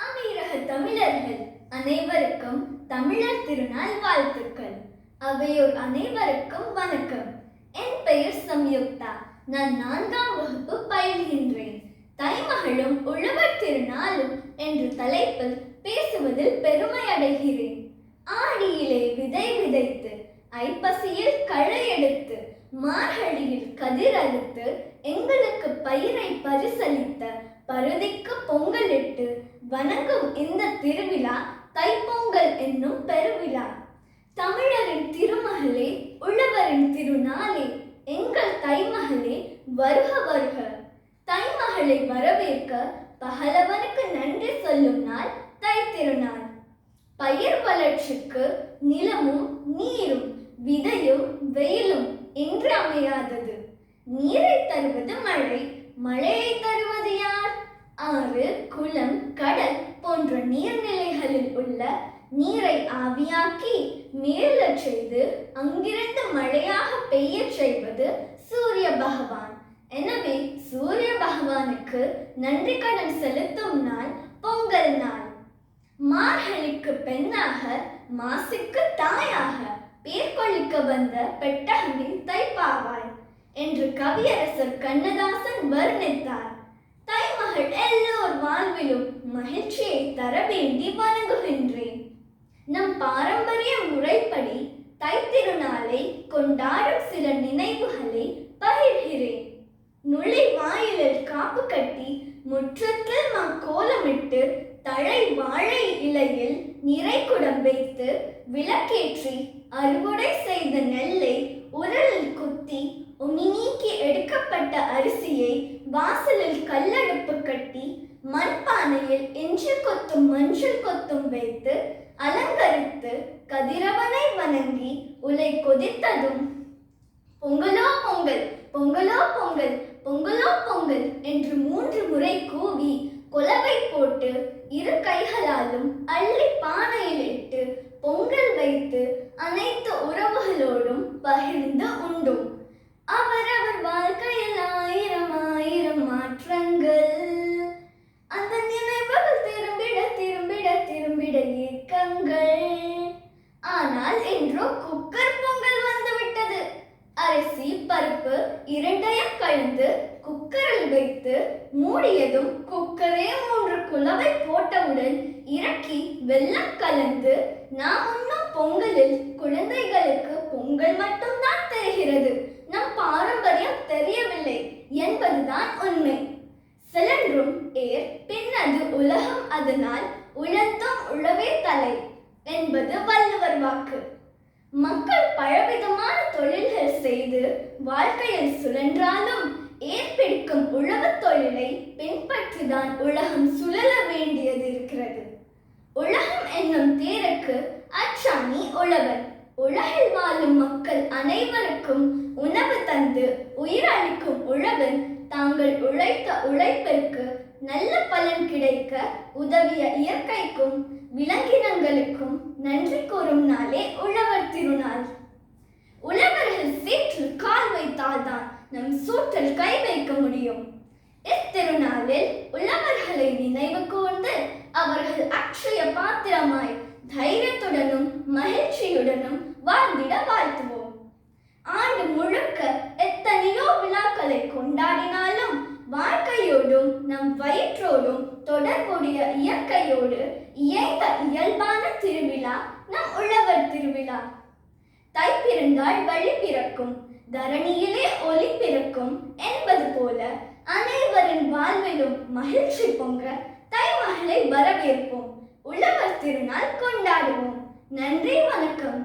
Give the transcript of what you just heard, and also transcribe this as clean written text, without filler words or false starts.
அமீரக தமிழர்கள் அனைவருக்கும் தமிழர் திருநாள் வாழ்த்துக்கள். அவையோர் அனைவருக்கும் வணக்கம். என் பெயர் சம்யுக்தா. நான் 4ஆம் வகுப்பு பயில்கின்றேன். தைமகளும் உழவர் திருநாளும் என்ற தலைப்பில் பேசுவதில் பெருமை அடைகிறேன். ஆடியிலே விதை விதைத்து, ஐப்பசியில் களை எடுத்து, மார்கழியில் கதிர் அறுத்து, எங்களுக்கு பயிரை பரிசளித்த பருதிக்கு பொங்கலிட்டு வணங்கும் இந்த திருவிழா தைப்பொங்கல் என்னும் பெருவிழா. தமிழரின் திருமகளே, உழவரின் திருநாளே, எங்கள் தைமகளே வருக வருக. தைமகளை வரவேற்க பகலவனுக்கு நன்றி சொல்லும் நாள் தை திருநாள். பயிர் வளர்ச்சிக்கு நிலமும் நீரும் விதையும் வெயிலும் இன்றியமையாதது. நீரை தருவது மழை, மழையை தருவது யார்? ஆறு, குளம், கடல் போன்ற நீர்நிலைகளில் உள்ள நீரை ஆவியாக்கி மேலச் செய்து அங்கிருந்து மழையாக பெய்ய செய்வது சூரிய பகவான். எனவே சூரிய பகவானுக்கு நன்றி கடன் செலுத்தும் நாள் பொங்கல் நாள். மார்கழிக்கு பெண்ணாக, மாசுக்கு தாயாக பேர் கொள்ளிக்க வந்த பெட்டகமே தைப்பாவாய் என்று கவியரசர் கண்ணதாசன் வர்ணித்தார். தைமகள் எல்லோர் வாழ்விலும் மகிழ்ச்சியை தர வேண்டி வணங்குகின்றேன். நம் பாரம்பரிய முறைப்படி தை திருநாளை கொண்டாடும் சில நினைவுகளை பகிர்கிறேன். நுழை வாயிலில் காப்பு கட்டி, முற்றத்தில் கோலமிட்டு, தழை வாழை இலையில் நிறைகுடம் வைத்து விளக்கேற்றி, அறுவடை செய்த நெல்லை உரலில் குத்தி, உமி நீக்கி எடுக்கப்பட்ட அரிசியை வாசலில் கல்லடுப்பு கட்டி, மண்பானையில் இஞ்சி கொத்தும் மஞ்சள் கொத்தும் வைத்து அலங்கரித்து, கதிரவனை வணங்கி உலை கொதித்ததும் பொங்கலோ பொங்கல், பொங்கலோ பொங்கல், பொங்கலோ பொங்கல் என்று 3 முறை கூவி குலவை போட்டு இரு கைகளாலும் அள்ளி பானையில் இட்டு பொங்கல் வைத்து அனைத்து உறவுகளோடும் பகிர்ந்து உண்டும். அவரவர் வாழ்க்கையில் ஆயிரம் ஆயிரம் மாற்றங்கள், அந்த நினைவுகள் திரும்பிட திரும்பிட திரும்பிட ஏக்கங்கள். ஆனால் இன்றோ குக்கர் பொங்கல் வந்துவிட்டது. அரிசி பருப்பு இரண்டையும் கலந்து குக்கரில் வைத்து மூடியதும் குக்கரே 3 குலவை போட்டவுடன் இறக்கி வெல்லம் கலந்து நாம் உண்ணும் பொங்கலில் குழந்தைகளுக்கு பொங்கல் மட்டும்தான் தெரிகிறது, நம் பாரம்பரியம் தெரியவில்லை என்பதுதான் உண்மை. சிலன்றும் ஏர் பின்னது உலகம், அதனால் உழந்தும் உழவே தலை என்பது வள்ளுவர் வாக்கு. மக்கள் பலவிதமான தொழில்கள் செய்து வாழ்க்கையில் சுழன்றாலும் ஏற்பிடிக்கும் உழவு தொழிலை பின்பற்றிதான் உலகம் சுழல வேண்டியது இருக்கிறது. உலகம் என்னும் தேருக்கு அச்சாணி உழவர். உலகில் வாழும் மக்கள் அனைவருக்கும் உணவு தந்து உயிரளிக்கும் உழவன் தாங்கள் உழைத்த உழைப்பிற்கு நல்ல பலன் கிடைக்க உதவிய இயற்கைக்கும் விலங்கினங்களுக்கும் நன்றி கூறும் நாளே உழவர் திருநாள். உழவர்கள் சேற்றில் கால் வைத்தால்தான் நம் சூற்றில் கை வைக்க முடியும். இத்திருநாளில் உழவர்களை நினைவு கூர்ந்து அவர்கள் அக்ஷய பாத்திரமாய் தைரியத்துடனும் மகிழ்ச்சியுடனும் வாழ்ந்திட வாழ்த்துவோம். ஆண்டு முழுக்க எத்தனையோ விழாக்களை கொண்டாடினாலும் வாழ்க்கையோடும் நம் வயிற்றோடும் தொடர்புடைய இயற்கையோடு இயைந்த இயல்பான திருவிழா நம் உழவர் திருவிழா. தை பிறந்தால் வழி பிறக்கும், தரணியிலே ஒளி பிறக்கும் என்பது போல அனைவரின் வாழ்விலும் மகிழ்ச்சி பொங்க தைமகளை வரவேற்போம். உழவர் திருநாள் கொண்டாடுவோம். நன்றி, வணக்கம்.